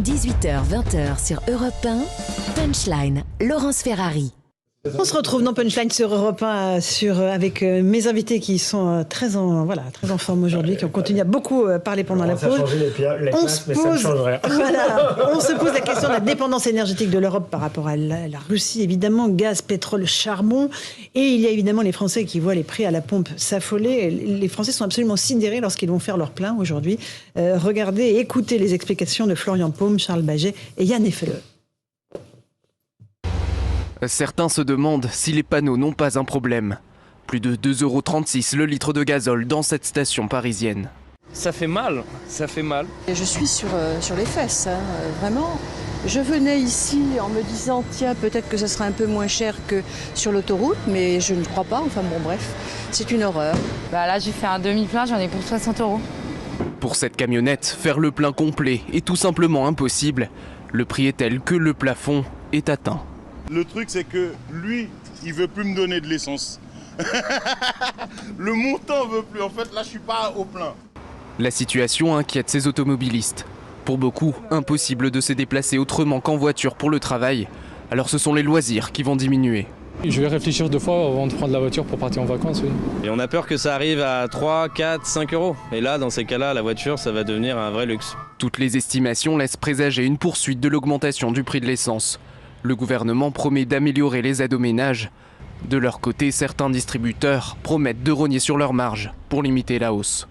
18h-20h sur Europe 1, Punchline, Laurence Ferrari. On se retrouve dans Punchline sur Europe 1 avec mes invités qui sont très en forme aujourd'hui, qui ont continué à beaucoup parler pendant la pause. Ça a changé les places, mais ça ne change rien. On se pose la question de la dépendance énergétique de l'Europe par rapport à la Russie, évidemment, gaz, pétrole, charbon. Et il y a évidemment les Français qui voient les prix à la pompe s'affoler. Les Français sont absolument sidérés lorsqu'ils vont faire leur plein aujourd'hui. Regardez et écoutez les explications de Florian Paume, Charles Baget et Yann Effeleux. Certains se demandent si les panneaux n'ont pas un problème. Plus de 2,36 € le litre de gazole dans cette station parisienne. Ça fait mal, ça fait mal. Et je suis sur les fesses, hein, vraiment. Je venais ici en me disant, tiens, peut-être que ça sera un peu moins cher que sur l'autoroute, mais je ne crois pas. Enfin bon, bref, c'est une horreur. Là, j'ai fait un demi-plein, j'en ai pour 60 €. Pour cette camionnette, faire le plein complet est tout simplement impossible. Le prix est tel que le plafond est atteint. Le truc, c'est que lui, il veut plus me donner de l'essence. Le montant veut plus. En fait, là, je suis pas au plein. La situation inquiète ces automobilistes. Pour beaucoup, impossible de se déplacer autrement qu'en voiture pour le travail. Alors ce sont les loisirs qui vont diminuer. Je vais réfléchir 2 fois avant de prendre la voiture pour partir en vacances, oui. Et on a peur que ça arrive à 3, 4, 5 €. Et là, dans ces cas-là, la voiture, ça va devenir un vrai luxe. Toutes les estimations laissent présager une poursuite de l'augmentation du prix de l'essence. Le gouvernement promet d'améliorer les aides aux ménages. De leur côté, certains distributeurs promettent de rogner sur leurs marges pour limiter la hausse.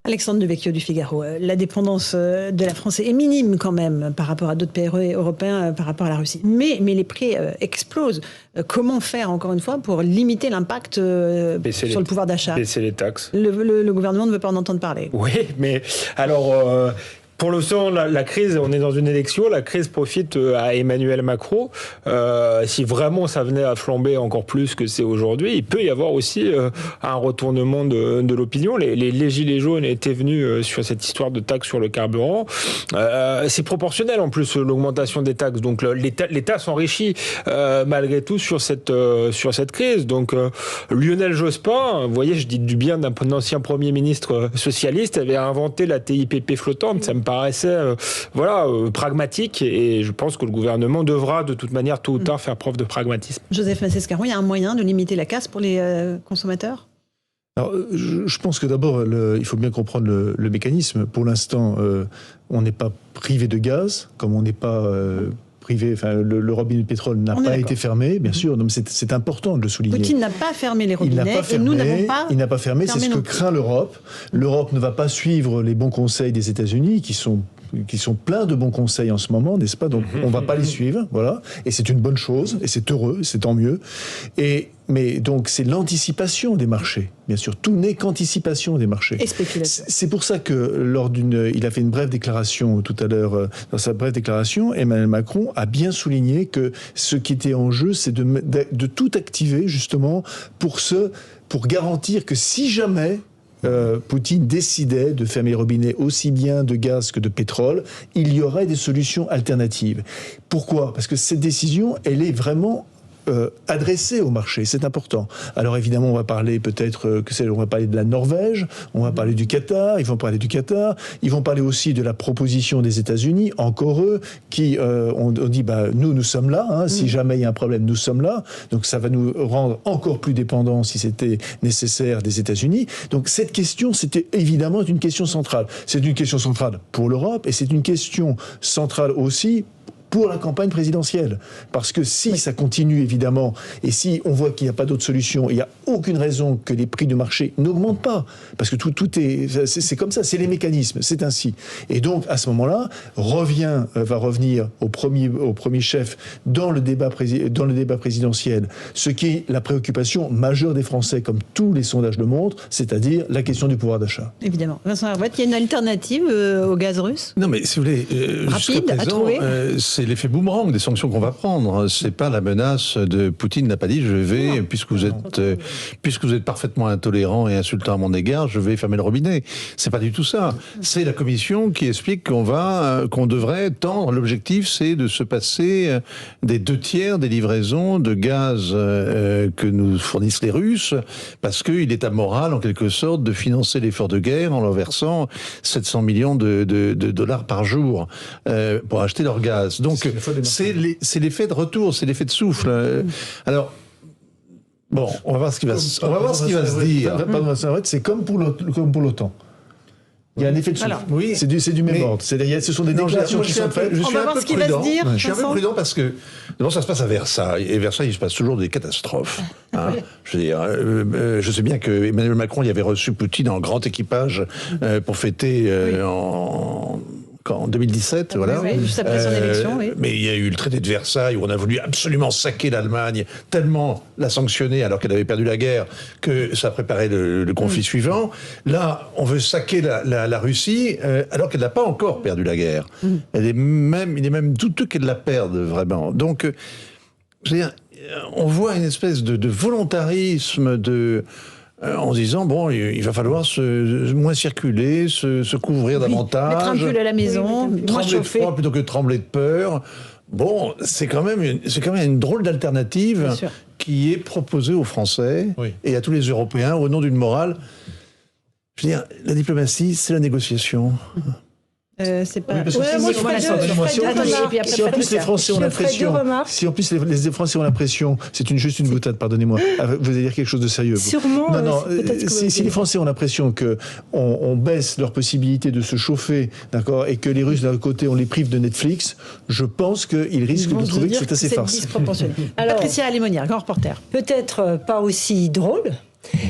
Alexandre Devecchio du Figaro, la dépendance de la France est minime quand même par rapport à d'autres pays européens, par rapport à la Russie. Mais les prix explosent. Comment faire, encore une fois, pour limiter l'impact sur le pouvoir d'achat ? Baisser les taxes. Le gouvernement ne veut pas en entendre parler. Oui, mais alors... Pour le temps, la crise, on est dans une élection, la crise profite à Emmanuel Macron. Si vraiment ça venait à flamber encore plus que c'est aujourd'hui, il peut y avoir aussi un retournement de l'opinion. Les gilets jaunes étaient venus sur cette histoire de taxes sur le carburant. C'est proportionnel en plus l'augmentation des taxes. Donc l'État s'enrichit malgré tout sur cette crise. Donc Lionel Jospin, vous voyez, je dis du bien d'un ancien Premier ministre socialiste, avait inventé la TIPP flottante. Ça me paraissait pragmatique et je pense que le gouvernement devra de toute manière tôt ou tard faire preuve de pragmatisme. Joseph Massescaron, il y a un moyen de limiter la casse pour les consommateurs ? Alors, je pense que d'abord, il faut bien comprendre le mécanisme. Pour l'instant, on n'est pas privé de gaz, comme on n'est pas... le robinet de pétrole n'a pas été fermé, bien sûr. Donc c'est important de le souligner. Poutine n'a pas fermé les robinets et nous n'avons pas. Il n'a pas fermé, c'est ce que craint l'Europe. L'Europe ne va pas suivre les bons conseils des États-Unis, qui sont pleins de bons conseils en ce moment, n'est-ce pas ? Donc on ne va pas les suivre, voilà. Et c'est une bonne chose, et c'est heureux, c'est tant mieux. Mais donc c'est l'anticipation des marchés, bien sûr. Tout n'est qu'anticipation des marchés. Et spéculation. C'est pour ça que il a fait une brève déclaration tout à l'heure. Dans sa brève déclaration, Emmanuel Macron a bien souligné que ce qui était en jeu, c'est de tout activer justement pour garantir que si jamais Poutine décidait de fermer les robinets aussi bien de gaz que de pétrole, il y aurait des solutions alternatives. Pourquoi ? Parce que cette décision, elle est vraiment adressée au marché, c'est important. Alors évidemment, on va parler on va parler de la Norvège, on va parler du Qatar, ils vont parler aussi de la proposition des États-Unis, encore eux, qui ont dit, nous sommes là, hein, si jamais il y a un problème, nous sommes là, donc ça va nous rendre encore plus dépendants si c'était nécessaire des États-Unis. Donc cette question, c'était évidemment une question centrale. C'est une question centrale pour l'Europe et c'est une question centrale aussi pour la campagne présidentielle. Parce que si ça continue, évidemment, et si on voit qu'il n'y a pas d'autre solution, il n'y a aucune raison que les prix du marché n'augmentent pas. Parce que c'est comme ça, c'est les mécanismes, c'est ainsi. Et donc, à ce moment-là, va revenir au premier chef dans le débat présidentiel, ce qui est la préoccupation majeure des Français, comme tous les sondages le montrent, c'est-à-dire la question du pouvoir d'achat. Évidemment. Vincent Hervouet, il y a une alternative au gaz russe ? Non, mais si vous voulez, jusqu'à présent, c'est l'effet boomerang des sanctions qu'on va prendre. C'est pas la menace de Poutine n'a pas dit je vais, puisque vous êtes parfaitement intolérant et insultant à mon égard, je vais fermer le robinet. C'est pas du tout ça. C'est la Commission qui explique qu'on devrait tendre. L'objectif, c'est de se passer des 2/3 des livraisons de gaz que nous fournissent les Russes, parce qu'il est amoral, en quelque sorte, de financer l'effort de guerre en leur versant 700 millions de dollars par jour pour acheter leur gaz. Donc, c'est l'effet de retour, c'est l'effet de souffle. Alors, bon, on va voir ce qui va se dire. C'est comme pour l'OTAN. Il y a un effet de souffle. Oui, c'est du même ordre. C'est-à-dire, ce sont des déclarations qui sont faites. On va voir ce qui va se dire. Je suis un peu prudent parce que d'abord ça se passe à Versailles, et Versailles il se passe toujours des catastrophes. Hein. Je veux dire, je sais bien que Emmanuel Macron y avait reçu Poutine en grand équipage pour fêter en 2017, voilà. Oui, juste après son élection, oui. Mais il y a eu le traité de Versailles où on a voulu absolument saquer l'Allemagne, tellement la sanctionner alors qu'elle avait perdu la guerre que ça préparait le conflit suivant. Là, on veut saquer la Russie alors qu'elle n'a pas encore perdu la guerre. Il est même douteux qu'elle la perde vraiment. Donc, je veux dire, on voit une espèce de volontarisme en se disant, bon, il va falloir moins circuler, se couvrir davantage. Mettre un pull à la maison, moins chauffer. Trembler de froid plutôt que de trembler de peur. Bon, c'est quand même une drôle d'alternative qui est proposée aux Français et à tous les Européens au nom d'une morale. Je veux dire, la diplomatie, c'est la négociation. C'est pas. Oui, parce que si en plus les Français ont l'impression, c'est juste une boutade, pardonnez-moi. Vous allez dire quelque chose de sérieux. Sûrement. Non, si les Français ont l'impression que on baisse leur possibilité de se chauffer, d'accord, et que les Russes d'un côté on les prive de Netflix, je pense qu'ils risquent de trouver que c'est assez farce. Alors, Patricia Alémonière, grand reporter. Peut-être pas aussi drôle.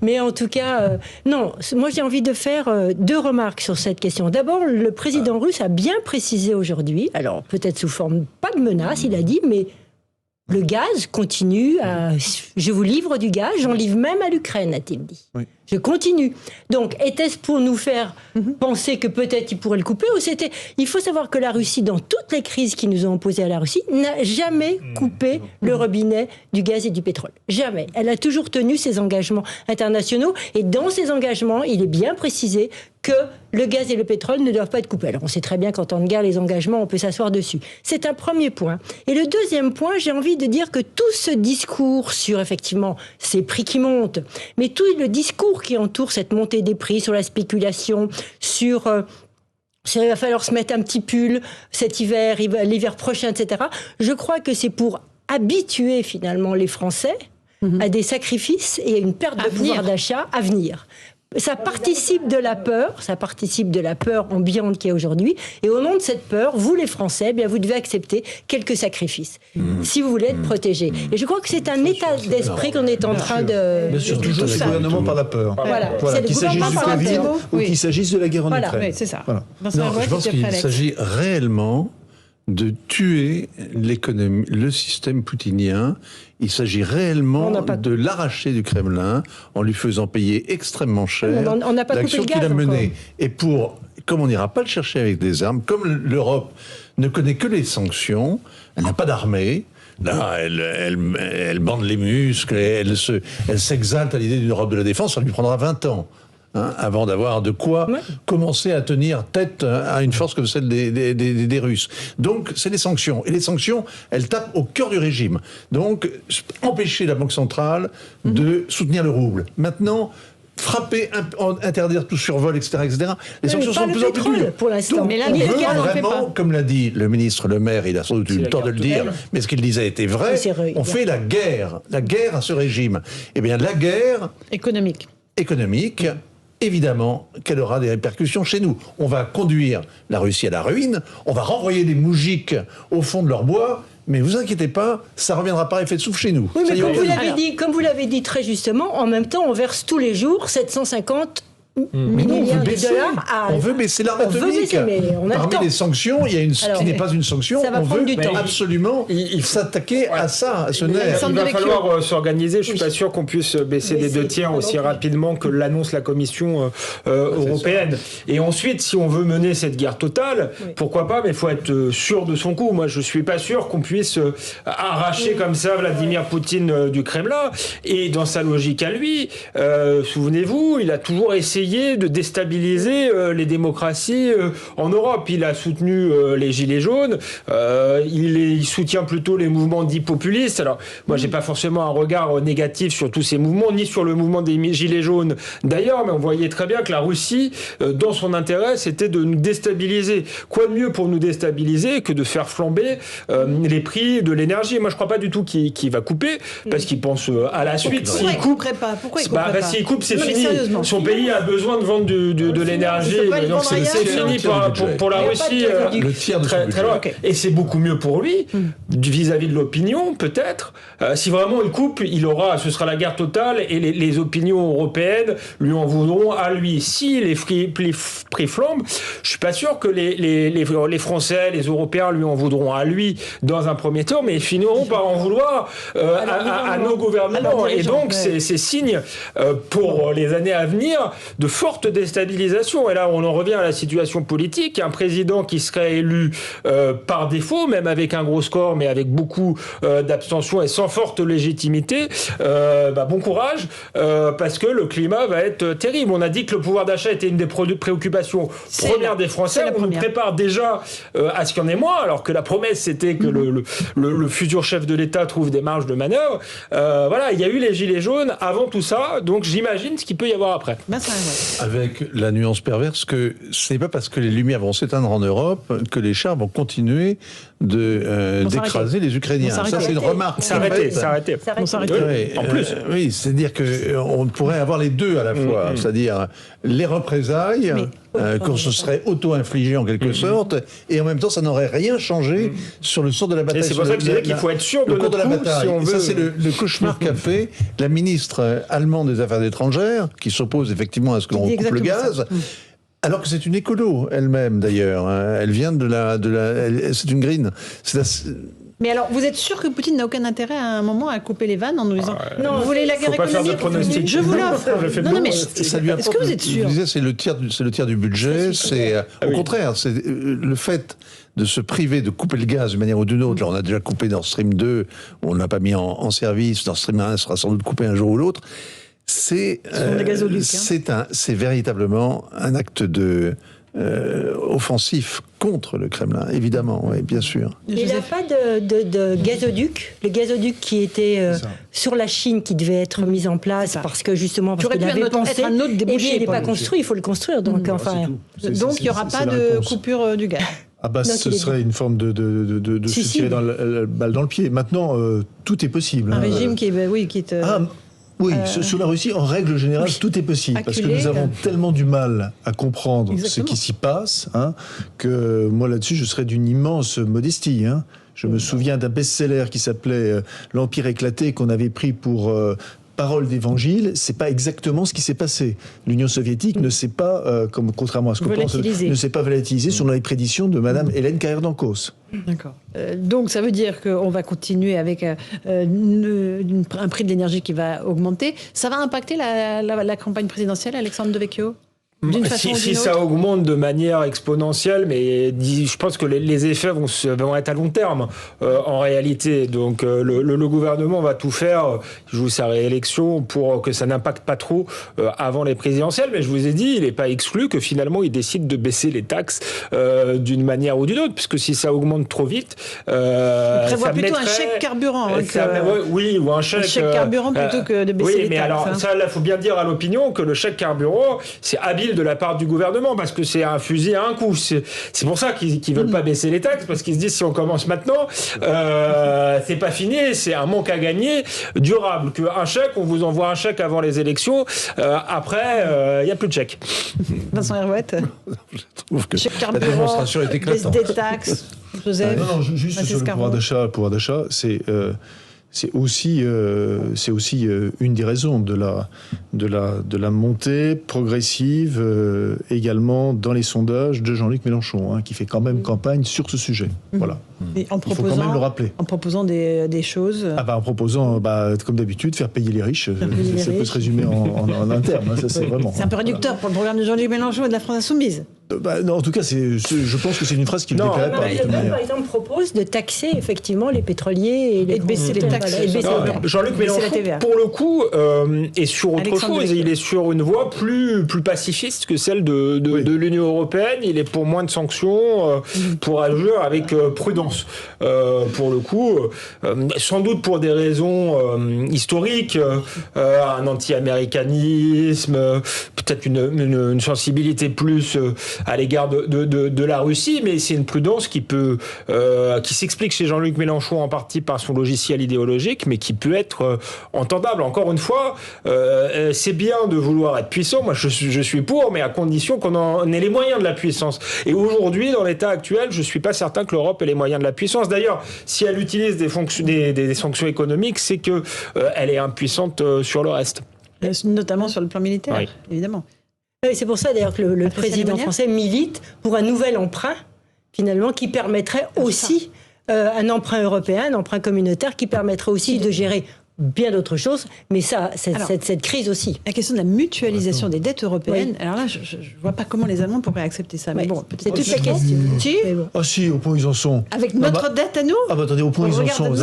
Mais en tout cas, non, moi j'ai envie de faire 2 remarques sur cette question. D'abord, le président russe a bien précisé aujourd'hui, alors peut-être sous forme pas de menace, il a dit, mais le gaz continue je vous livre du gaz, j'en livre même à l'Ukraine, a-t-il dit. Oui. Je continue. Donc, était-ce pour nous faire penser que peut-être il pourrait le couper ou c'était... Il faut savoir que la Russie, dans toutes les crises qui nous ont imposées à la Russie, n'a jamais coupé le robinet du gaz et du pétrole. Jamais. Elle a toujours tenu ses engagements internationaux et dans ces engagements, il est bien précisé que le gaz et le pétrole ne doivent pas être coupés. Alors, on sait très bien qu'en temps de guerre, les engagements, on peut s'asseoir dessus. C'est un premier point. Et le deuxième point, j'ai envie de dire que tout ce discours sur, effectivement, ces prix qui montent, mais tout le discours qui entoure cette montée des prix, sur la spéculation, sur il va falloir se mettre un petit pull cet hiver, l'hiver prochain, etc. Je crois que c'est pour habituer finalement les Français à des sacrifices et à une perte de pouvoir d'achat à venir. Ça participe de la peur ambiante qu'il y a aujourd'hui. Et au nom de cette peur, vous les Français, eh bien, vous devez accepter quelques sacrifices, si vous voulez être protégés. Et je crois que c'est un état d'esprit qu'on est en train de... Bien sûr, toujours le gouvernement par la peur. Voilà. Qu'il s'agisse du Covid ou qu'il s'agisse de la guerre en Ukraine. Oui, c'est ça. Voilà. Non, je pense qu'il s'agit réellement de tuer l'économie, le système poutinien. Il s'agit réellement de l'arracher du Kremlin en lui faisant payer extrêmement cher l'action qu'il a menée. Et comme on n'ira pas le chercher avec des armes, comme l'Europe ne connaît que les sanctions, elle n'a pas d'armée. Là, elle bande les muscles, et elle s'exalte à l'idée d'une Europe de la défense. Ça lui prendra 20 ans. Avant d'avoir de quoi commencer à tenir tête à une force comme celle des Russes. Donc, c'est les sanctions. Et les sanctions, elles tapent au cœur du régime. Donc, empêcher la Banque centrale de soutenir le rouble. Maintenant, frapper, interdire tout survol, etc., etc. Les sanctions sont de plus en plus dures. Pour l'instant. Mais là, on veut vraiment, comme l'a dit le ministre Le Maire, il a sans doute eu le temps de le dire, mais ce qu'il disait était vrai, on fait la guerre à ce régime. Eh bien, la guerre... économique, évidemment qu'elle aura des répercussions chez nous. On va conduire la Russie à la ruine, on va renvoyer des moujiks au fond de leur bois, mais vous inquiétez pas, ça reviendra par effet de souffle chez nous. Oui, mais comme vous l'avez dit très justement, en même temps, on verse tous les jours 750 milliards de dollars on veut baisser l'arme atomique. Parmi les sanctions, il y a une qui n'est pas une sanction. On veut absolument s'attaquer à ça, à ce nerf. Il va falloir s'organiser. Je suis pas sûr qu'on puisse baisser des 2/3 aussi rapidement que l'annonce la Commission européenne. Et ensuite, si on veut mener cette guerre totale, pourquoi pas, mais il faut être sûr de son coup. Moi, je suis pas sûr qu'on puisse arracher comme ça Vladimir Poutine du Kremlin. Et dans sa logique à lui, souvenez-vous, il a toujours essayé de déstabiliser les démocraties en Europe. Il a soutenu les Gilets jaunes, il soutient plutôt les mouvements dits populistes. Alors, moi, j'ai pas forcément un regard négatif sur tous ces mouvements, ni sur le mouvement des Gilets jaunes d'ailleurs, mais on voyait très bien que la Russie, dans son intérêt, c'était de nous déstabiliser. Quoi de mieux pour nous déstabiliser que de faire flamber les prix de l'énergie? Moi, je crois pas du tout qu'il va couper, parce qu'il pense à la suite. Pourquoi il couperait pas? S'il coupe, c'est fini. Son pays a besoin de vendre de l'énergie. Donc c'est fini pour la Russie. Le tiers de très loin. Et c'est beaucoup mieux pour lui, vis-à-vis de l'opinion, peut-être. Si vraiment il coupe, ce sera la guerre totale et les opinions européennes lui en voudront à lui. Si les prix flambent, je suis pas sûr que les Français, les Européens lui en voudront à lui dans un premier temps, mais ils finiront par en vouloir à nos gouvernements. Et donc, c'est signe pour les années à venir de forte déstabilisation. Et là, on en revient à la situation politique. Un président qui serait élu par défaut, même avec un gros score, mais avec beaucoup d'abstention et sans forte légitimité, bon courage, parce que le climat va être terrible. On a dit que le pouvoir d'achat était une des préoccupations premières des Français. On nous prépare déjà à ce qu'il y en ait moins, alors que la promesse, c'était que le futur chef de l'État trouve des marges de manœuvre. Il y a eu les Gilets jaunes avant tout ça, donc j'imagine ce qu'il peut y avoir après. Avec la nuance perverse que ce n'est pas parce que les lumières vont s'éteindre en Europe que les chars vont continuer d'écraser les Ukrainiens. Ça, c'est une remarque. S'arrêter. En plus. Oui, c'est-à-dire qu'on pourrait avoir les deux à la fois. C'est-à-dire les représailles qu'on se serait auto-infligé en quelque sorte, et en même temps, ça n'aurait rien changé sur le sort de la bataille. Et c'est pour ça que je disais qu'il faut être sûr de la bataille. Si ça, c'est le cauchemar qu'a fait la ministre allemande des Affaires étrangères, qui s'oppose effectivement à ce qu'on recoupe le gaz. Alors que c'est une écolo elle-même d'ailleurs. Elle vient c'est une green. Mais alors, vous êtes sûr que Poutine n'a aucun intérêt à un moment à couper les vannes en nous disant non, vous voulez la guerre économique, je vous l'offre. Non, mais est-ce que vous êtes sûr? Je disais, c'est le tiers du budget. Au contraire, c'est le fait de se priver de couper le gaz d'une manière ou d'une autre. Là, on a déjà coupé Nord Stream 2, on ne l'a pas mis en service. Nord Stream 1 sera sans doute coupé un jour ou l'autre. C'est véritablement un acte offensif contre le Kremlin, évidemment, oui, bien sûr. Il n'y a pas de gazoduc, le gazoduc qui était sur la Chine, qui devait être mis en place parce qu'il avait pensé, un autre débouché, il n'est pas construit, il faut le construire. Donc, il n'y aura pas de coupure du gaz. Ce serait une forme de se tirer la balle dans le pied. Maintenant, tout est possible. Un régime qui est... Sous la Russie, en règle générale, tout est possible. Parce que nous avons tellement du mal à comprendre ce qui s'y passe, que moi, là-dessus, je serais d'une immense modestie. Je me souviens d'un best-seller qui s'appelait « L'Empire éclaté » qu'on avait pris pour... parole d'évangile, c'est pas exactement ce qui s'est passé. L'Union soviétique ne s'est pas, contrairement à ce qu'on pense, ne s'est pas volatilisée selon les prédictions de Madame Hélène Carrère-Dancos. D'accord. Donc ça veut dire qu'on va continuer avec un prix de l'énergie qui va augmenter. Ça va impacter la campagne présidentielle, Alexandre Devecchio ? Si ça augmente de manière exponentielle, mais je pense que les effets vont être à long terme en réalité. Donc le gouvernement va tout faire, joue sa réélection pour que ça n'impacte pas trop avant les présidentielles. Mais je vous ai dit, il n'est pas exclu que finalement il décide de baisser les taxes d'une manière ou d'une autre, puisque si ça augmente trop vite, il prévoit plutôt un chèque carburant. Oui, ou un chèque carburant plutôt que de baisser les taxes. Oui, mais alors ça, il faut bien dire à l'opinion que le chèque carburant, c'est habile de la part du gouvernement, parce que c'est un fusil à un coup. C'est pour ça qu'ils veulent pas baisser les taxes, parce qu'ils se disent si on commence maintenant, c'est pas fini, c'est un manque à gagner durable. Qu'un chèque, on vous envoie un chèque avant les élections, après, il n'y a plus de chèque. Vincent Herouette. Je trouve que la démonstration est éclatante. Baisse des taxes. Joseph. Juste sur le pouvoir d'achat, c'est c'est aussi une des raisons de la montée progressive également dans les sondages de Jean-Luc Mélenchon, qui fait quand même campagne sur ce sujet. Voilà. Et il faut quand même le rappeler. En proposant des choses. En proposant, comme d'habitude, faire payer les riches. Ça peut se résumer en un terme. Ça, c'est vraiment. C'est un peu réducteur pour le programme de Jean-Luc Mélenchon et de la France Insoumise. Non, en tout cas, je pense que c'est une phrase qui ne déplairait pas. Par exemple, propose de taxer effectivement les pétroliers et de baisser les taxes. Jean-Luc Mélenchon, pour le coup, est sur autre chose. Il est sur une voie plus pacifiste que celle de l'Union européenne. Il est pour moins de sanctions, pour agir avec prudence. Pour le coup, sans doute pour des raisons historiques, un anti-américanisme, peut-être une sensibilité plus à l'égard de la Russie, mais c'est une prudence qui s'explique chez Jean-Luc Mélenchon en partie par son logiciel idéologique, mais qui peut être entendable. Encore une fois, c'est bien de vouloir être puissant. Moi, je suis pour, mais à condition qu'on en ait les moyens de la puissance. Et aujourd'hui, dans l'état actuel, je suis pas certain que l'Europe ait les moyens de la puissance. D'ailleurs, si elle utilise des sanctions économiques, c'est que elle est impuissante sur le reste. Notamment sur le plan militaire, évidemment. Oui, c'est pour ça d'ailleurs que le président français milite pour un nouvel emprunt, finalement, qui permettrait aussi un emprunt européen, un emprunt communautaire, qui permettrait aussi de gérer bien d'autres choses, mais cette crise aussi. La question de la mutualisation des dettes européennes, alors là, je ne vois pas comment les Allemands pourraient accepter ça. Mais bon, c'est toute la question. Si, au point où ils en sont. Avec notre dette à nous attendez, au point où ils en sont.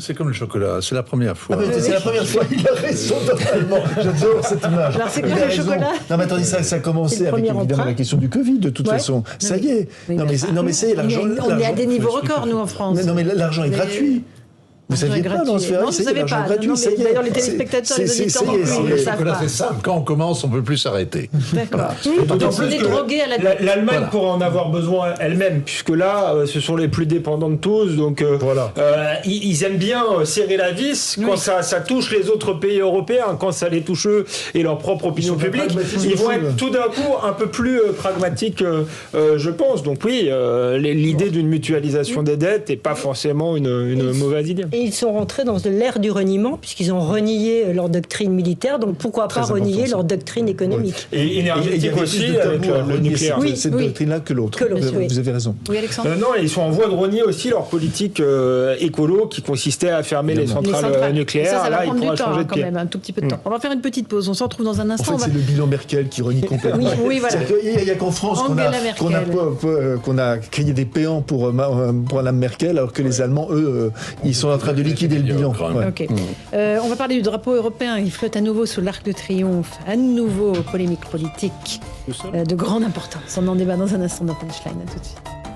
C'est comme le chocolat, c'est la première fois. C'est la première fois, il a raison totalement. J'adore cette image. Alors c'est quoi le chocolat? Non mais attendez, ça a commencé avec évidemment la question du Covid, de toute façon. Ça y est. Non mais ça y est, l'argent... On est à des niveaux records, nous, en France. Non mais l'argent est gratuit. Vous ne saviez pas, non, vous savez pas. D'ailleurs, les téléspectateurs, les auditeurs non plus, ils ne savent pas. C'est simple, quand on commence, on ne peut plus s'arrêter. D'accord. D'autant plus que l'Allemagne pourra en avoir besoin elle-même, puisque là, ce sont les plus dépendants de tous. Donc, ils aiment bien serrer la vis quand ça touche les autres pays européens, quand ça les touche eux et leur propre opinion publique. Ils vont être tout d'un coup un peu plus pragmatiques, je pense. Donc oui, l'idée d'une mutualisation des dettes n'est pas forcément une mauvaise idée. Ils sont rentrés dans l'ère du reniement, puisqu'ils ont renié leur doctrine militaire, donc pourquoi pas renier leur doctrine économique. Et énergétique aussi, avec le nucléaire. Cette doctrine-là que l'autre. Vous avez raison. Oui, Alexandre. Non, ils sont en voie de renier aussi leur politique écolo qui consistait à fermer les centrales nucléaires. Ça va prendre du temps quand même, un tout petit peu de temps. On va faire une petite pause, on se retrouve dans un instant. En fait, c'est le bilan Merkel qui renie complètement. Oui, voilà. Il n'y a qu'en France qu'on a créé des péans pour Mme Merkel, alors que les Allemands, eux, ils sont en train de liquider le bilan. Okay. On va parler du drapeau européen. Il flotte à nouveau sous l'Arc de Triomphe. À nouveau, polémique politique de grande importance. On en débat dans un instant dans Punchline. À tout de suite.